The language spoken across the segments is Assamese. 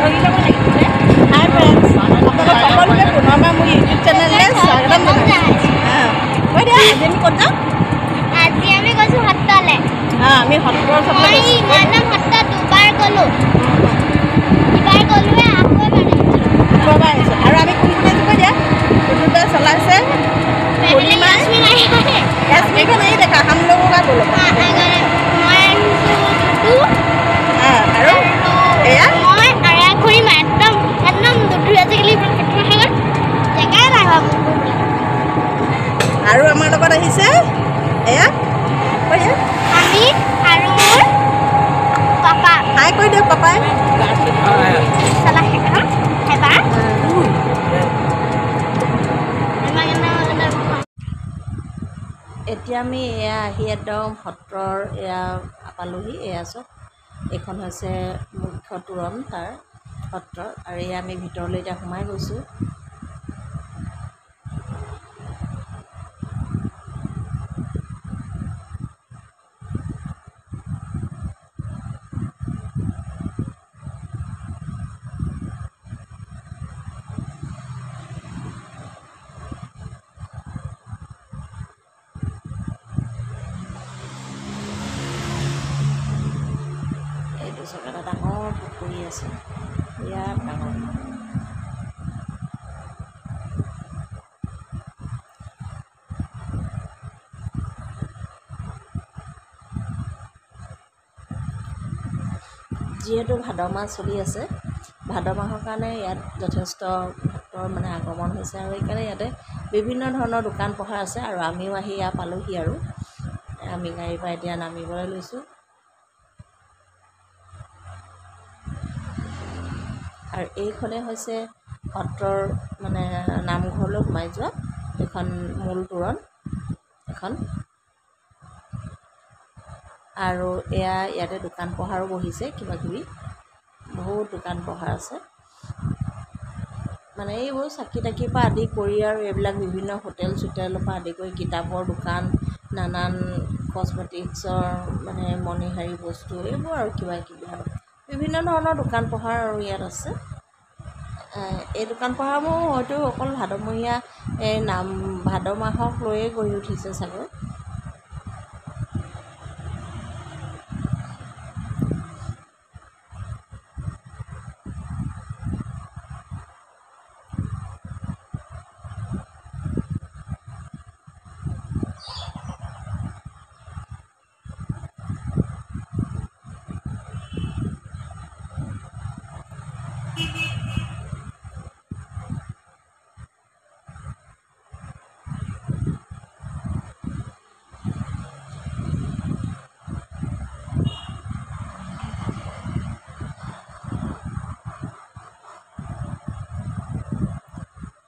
हाय फ्रेंड्स आपलोग সকলোকে পুনৰবাৰ মোৰ ইউটিউব চেনেললৈ স্বাগতম জনাইছোঁ কৈ দিয়া আজি আমি ক'ত যাওঁ আজি আমি গৈছোঁ সত্ৰলৈ আমি সত্ৰৰ চাবলৈ ইমান সত্ৰত দুবাৰ গ'লোঁ আকৌ এবাৰ আহিছোঁ আৰু আমি কোন কোন আহিছোঁ কৈ দিয়া টুটুতে চলাইছে यास्मी को नहीं देखा हम लोगों का बोलो আৰু আমাৰ লগত আহিছে এয়া কইয়া আমি আৰু মোৰ পাপা হাই কৈ দিয়ক পাপাই চলা হেকা হেবা এতিয়া আমি এয়া আহি একদম সত্ৰৰ এয়া পালোহি এয়া চব এইখন হৈছে মুখ্য তোৰণ তাৰ সত্ৰৰ আৰু এয়া আমি ভিতৰলৈ এতিয়া সোমাই গৈছোঁ এটা ডাঙৰ পুখুৰী আছে বিৰাট ডাঙৰ যিহেতু ভাদ মাহ চলি আছে ভাদ মাহৰ কাৰণে ইয়াত যথেষ্ট ভক্তৰ মানে আগমন হৈছে আৰু সেইকাৰণে ইয়াতে বিভিন্ন ধৰণৰ দোকান পোহাৰ আছে আৰু আমিও আহি ইয়াত পালোহি আৰু আমি গাড়ীৰ পৰা এতিয়া নামিবলৈ লৈছোঁ আৰু এইখনে হৈছে সত্ৰৰ মানে নামঘৰলৈ সোমাই যোৱা এখন মূল তোৰণ এখন আৰু এয়া ইয়াতে দোকান পোহাৰো বহিছে কিবা কিবি বহুত দোকান পোহাৰ আছে মানে এইবোৰ চাকি তাকিৰ পৰা আদি কৰি আৰু এইবিলাক বিভিন্ন হোটেল চোটেলৰ পৰা আদি কৰি কিতাপৰ দোকান নানান কসমেটিক্সৰ মানে মণিহাৰী বস্তু এইবোৰ আৰু কিবা কিবি আৰু বিভিন্ন ধৰণৰ দোকান পোহাৰ আৰু ইয়াত আছে এই দোকান পোহাৰবোৰ হয়তো অকল ভাদমহীয়া এই ভাদ মাহক লৈয়ে গঢ়ি উঠিছে চাগৈ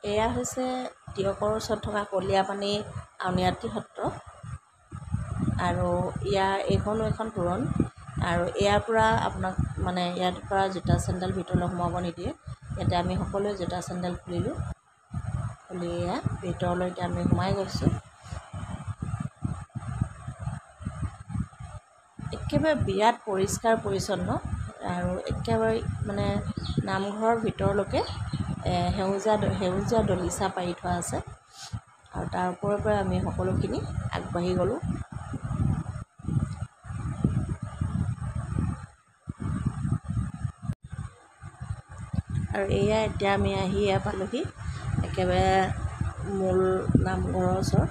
এয়া হৈছে তিয়কৰ ওচৰত থকা কলীয়াপানী আউনীআটী সত্ৰ আৰু এইখনো এখন তোৰণ আৰু ইয়াৰ পৰা আপোনাক মানে ইয়াৰ পৰা জোতা চেণ্ডেল ভিতৰলৈ সোমাব নিদিয়ে ইয়াতে আমি সকলোৱে জোতা চেণ্ডেল খুলিলোঁ খুলি এয়া ভিতৰলৈ এতিয়া আমি সোমাই গৈছোঁ একেবাৰে বিৰাট পৰিষ্কাৰ পৰিচ্ছন্ন আৰু একেবাৰে মানে নামঘৰৰ ভিতৰলৈকে সেউজীয়া দলিচা পাৰি থোৱা আছে আৰু তাৰ ওপৰৰ পৰা আমি সকলোখিনি আগবাঢ়ি গ'লোঁ আৰু এয়া এতিয়া আমি আহি পালোহি একেবাৰে মূল নামঘৰৰ ওচৰত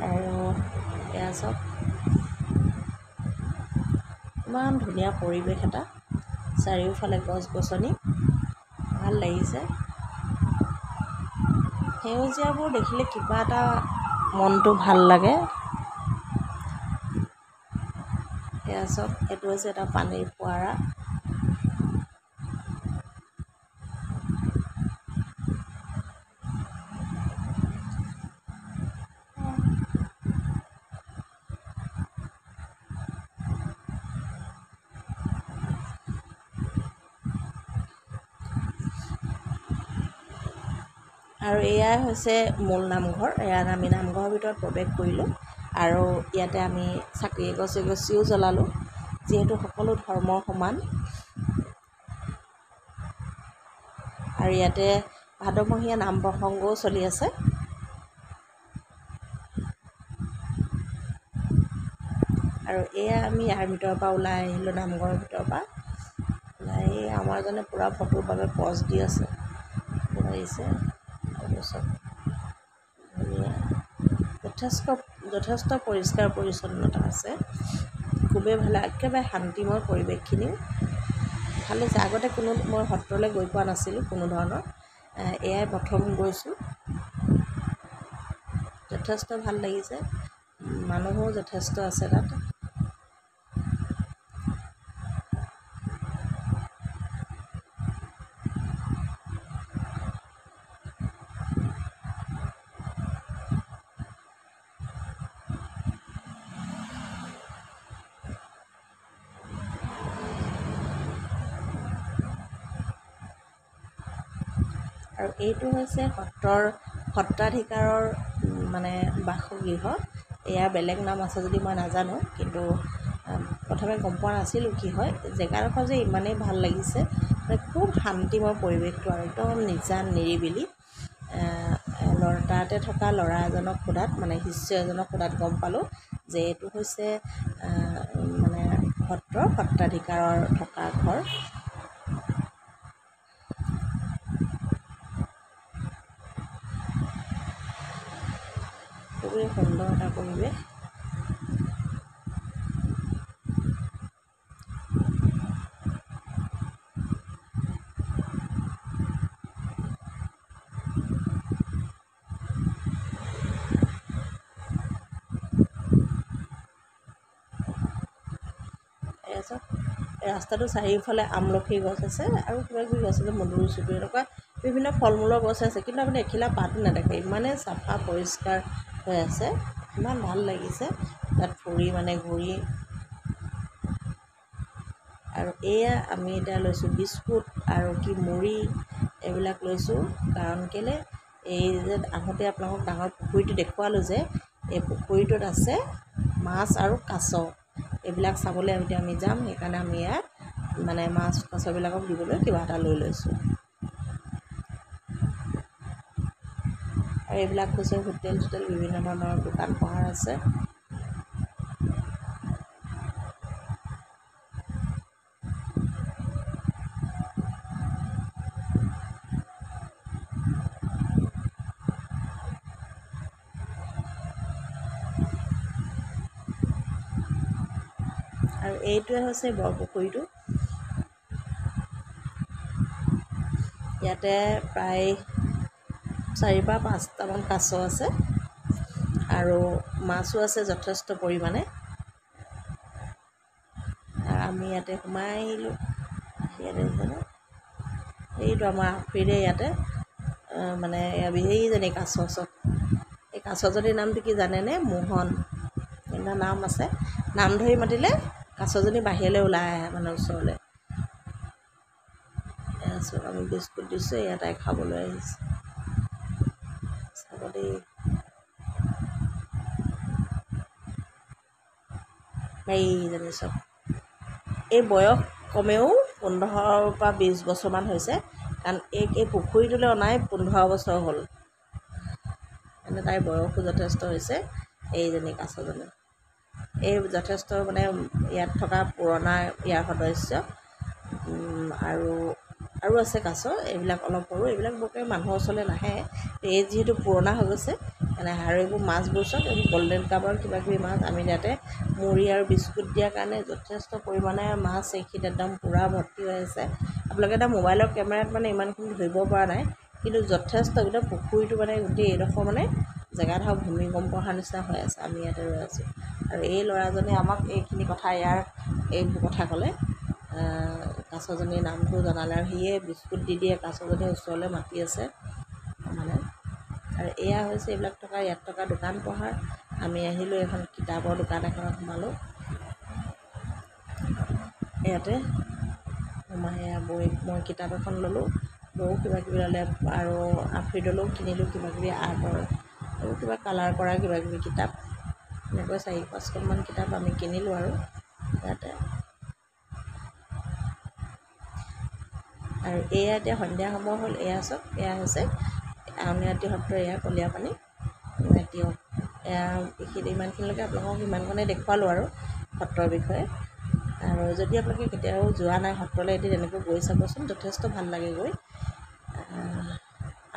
আৰু এয়া চব ইমান ধুনীয়া পৰিৱেশ এটা চাৰিওফালে গছ গছনি ভাল লাগিছে সেউজীয়াবোৰ দেখিলে কিবা এটা মনটো ভাল লাগে এয়া চব এইটো হৈছে এটা পানীৰ ফোৱাৰা আৰু এয়াই হৈছে মূল নামঘৰ ইয়াত আমি নামঘৰৰ ভিতৰত প্ৰৱেশ কৰিলোঁ আৰু ইয়াতে আমি চাকি এগছিও জ্বলালোঁ যিহেতু সকলো ধৰ্মৰ সমান আৰু ইয়াতে ভাদমহীয়া নাম প্ৰসংগও চলি আছে। আৰু এয়া আমি ইয়াৰ ভিতৰৰ পৰা ওলাই আহিলোঁ, নামঘৰৰ ভিতৰৰ পৰা ওলাই আহি আমাৰজনে পূৰা ফটোৰ বাবে পজ দি আছে, আহিছে। তাৰপিছত ধুনীয়া, যথেষ্ট পৰিষ্কাৰ পৰিচ্ছন্নতা আছে, খুবেই ভাল, একেবাৰে শান্তিময় পৰিৱেশখিনি ভাল হৈছে। আগতে মই সত্ৰলৈ গৈ পোৱা নাছিলোঁ কোনো ধৰণৰ, এয়াই প্ৰথম গৈছোঁ। যথেষ্ট ভাল লাগিছে, মানুহো যথেষ্ট আছে তাত। আৰু এইটো হৈছে সত্ৰাধিকাৰৰ মানে বাসগৃহ। ইয়াৰ বেলেগ নাম আছে যদি মই নাজানো, কিন্তু প্ৰথমে গম পোৱা নাছিলোঁ কি হয়। জেগাডোখৰ যে ইমানেই ভাল লাগিছে, মানে খুব শান্তিময় পৰিৱেশটো আৰু একদম নিৰিবিলি। তাতে থকা ল'ৰা এজনক সোধাত, মানে শিষ্য এজনক সোধাত গম পালোঁ যে এইটো হৈছে মানে সত্ৰাধিকাৰৰ থকা ঘৰ। খুবেই সুন্দৰ এটা পৰিৱেশ। ৰাস্তাটোৰ চাৰিওফালে আমলখি গছ আছে আৰু কিবাকিবি গছ আছে, মধুৰি চুধুৰি, এনেকুৱা বিভিন্ন ফল মূলৰ গছ আছে, কিন্তু আপুনি এখিলা পাতো নেদেখে, ইমানেই চাফা পৰিষ্কাৰ হৈ আছে, ইমান ভাল লাগিছে তাত ফুৰি, মানে ঘূৰি। আৰু এয়া আমি এতিয়া লৈছোঁ বিস্কুট আৰু মুড়ি এইবিলাক লৈছোঁ, কাৰণ কেলৈ এই যে আহোঁতে আপোনালোকক ডাঙৰ পুখুৰীটো দেখুৱালোঁ যে, এই পুখুৰীটোত আছে মাছ আৰু কাছ, এইবিলাক চাবলৈ এতিয়া আমি যাম। সেইকাৰণে আমি ইয়াত মানে মাছ কাছবিলাকক দিবলৈ কিবা এটা লৈ লৈছোঁ। আৰু এইবিলাক হৈছে হোটেল বিভিন্ন ধৰণৰ দোকান পোহাৰ আছে। আৰু এইটোৱে হৈছে বৰপুখুৰীটো। ইয়াতে প্ৰায় 4-5টামান কাছ আছে আৰু মাছো আছে যথেষ্ট পৰিমাণে। আমি ইয়াতে সোমাই আহিলোঁ। এইটো আমাৰ আফ্ৰিদে ইয়াতে মানে এইজনী কাছ চব, এই কাছজনীৰ নামটো কি জানেনে? মোহন। এটা নাম আছে, নাম ধৰি মাতিলে কাছজনী বাহিৰলৈ ওলাই আহে মানে ওচৰলৈ। আমি বিস্কুট দিছোঁ, এটাই খাবলৈ আহিছে। চাব দেই, এইজনী চব। এই বয়স কমেও 15 পৰা 20 বছৰমান হৈছে, কাৰণ এই পুখুৰীটোলৈ অনাই 15 বছৰ হ'ল। মানে তাইৰ বয়সো যথেষ্ট হৈছে। এইজনী কাছজনী এই যথেষ্ট মানে ইয়াত থকা পুৰণা ইয়াৰ সদস্য। আৰু আছে কাছ, এইবিলাক অলপ সৰু, এইবিলাক বৰকৈ মানুহৰ ওচৰলৈ নাহে। এই যিহেতু পুৰণা হৈ গৈছে মানে, আৰু এইবোৰ মাছবোৰ চব এইবোৰ গল্ডেন কাৰ্পৰ কিবাকিবি মাছ। আমি ইয়াতে মুড়ি আৰু বিস্কুট দিয়াৰ কাৰণে যথেষ্ট পৰিমাণে মাছ এইখিনিত একদম পূৰা ভৰ্তি হৈ আছে। আপোনালোকে এটা মোবাইলৰ কেমেৰাত মানে ইমানখিনি ধৰিব পৰা নাই, কিন্তু যথেষ্ট একদম পুখুৰীটো মানে গোটেই এইডোখৰ মানে জেগাডোখৰ ভূমিকম্প অহাৰ নিচিনা হৈ আছে। আমি ইয়াতে ৰৈ আছোঁ আৰু এই ল'ৰাজনে আমাক এইখিনি কথা, এইবোৰ কথা ক'লে, কাছজনীৰ নামটো জনালে আৰু সিয়ে বিস্কুট দি দিয়ে, কাছজনীৰ ওচৰলৈ মাতি আছে মানে। আৰু এয়া হৈছে ইয়াত থকা দোকান পোহাৰ। আমি আহিলোঁ, এখন কিতাপৰ দোকান এখনত সোমালোঁ। ইয়াতে সোমাই মই কিতাপ এখন ল'লোঁ, ময়ো কিবাকিবি ল'লে আৰু আফ্ৰিদলৈও কিনিলোঁ কিবাকিবি আৰ্টৰ, এইবোৰ কিবা কালাৰ কৰা কিবাকিবি কিতাপ। এনেকৈ 4-5খনমান কিতাপ আমি কিনিলোঁ আৰু ইয়াতে। আৰু এয়া এতিয়া সন্ধিয়া সময় হ'ল, এয়া চাওক, এয়া হৈছে আউনীআটী সত্ৰৰ এয়া কলীয়াপানী। দিয়ক, এয়া এইখিনি ইমানখিনিলৈকে আপোনালোকক ইমানকণে দেখুৱালোঁ আৰু সত্ৰৰ বিষয়ে। আৰু যদি আপোনালোকে কেতিয়াও যোৱা নাই সত্ৰলৈ, এদিন এনেকৈ গৈ চাবচোন, যথেষ্ট ভাল লাগে গৈ।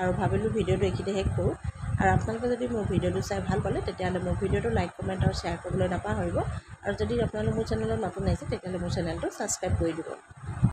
আৰু ভাবিলোঁ ভিডিঅ'টো এইখিনিতে শেষ কৰোঁ। আৰু আপোনালোকে যদি মোৰ ভিডিঅ'টো চাই ভাল পালে তেতিয়াহ'লে মোৰ ভিডিঅ'টো লাইক, কমেণ্ট আৰু শ্বেয়াৰ কৰিবলৈ নাপাহৰিব। আৰু যদি আপোনালোক মোৰ চেনেলত নতুন আহিছে তেতিয়াহ'লে মোৰ চেনেলটো ছাবস্ক্ৰাইব কৰি দিব।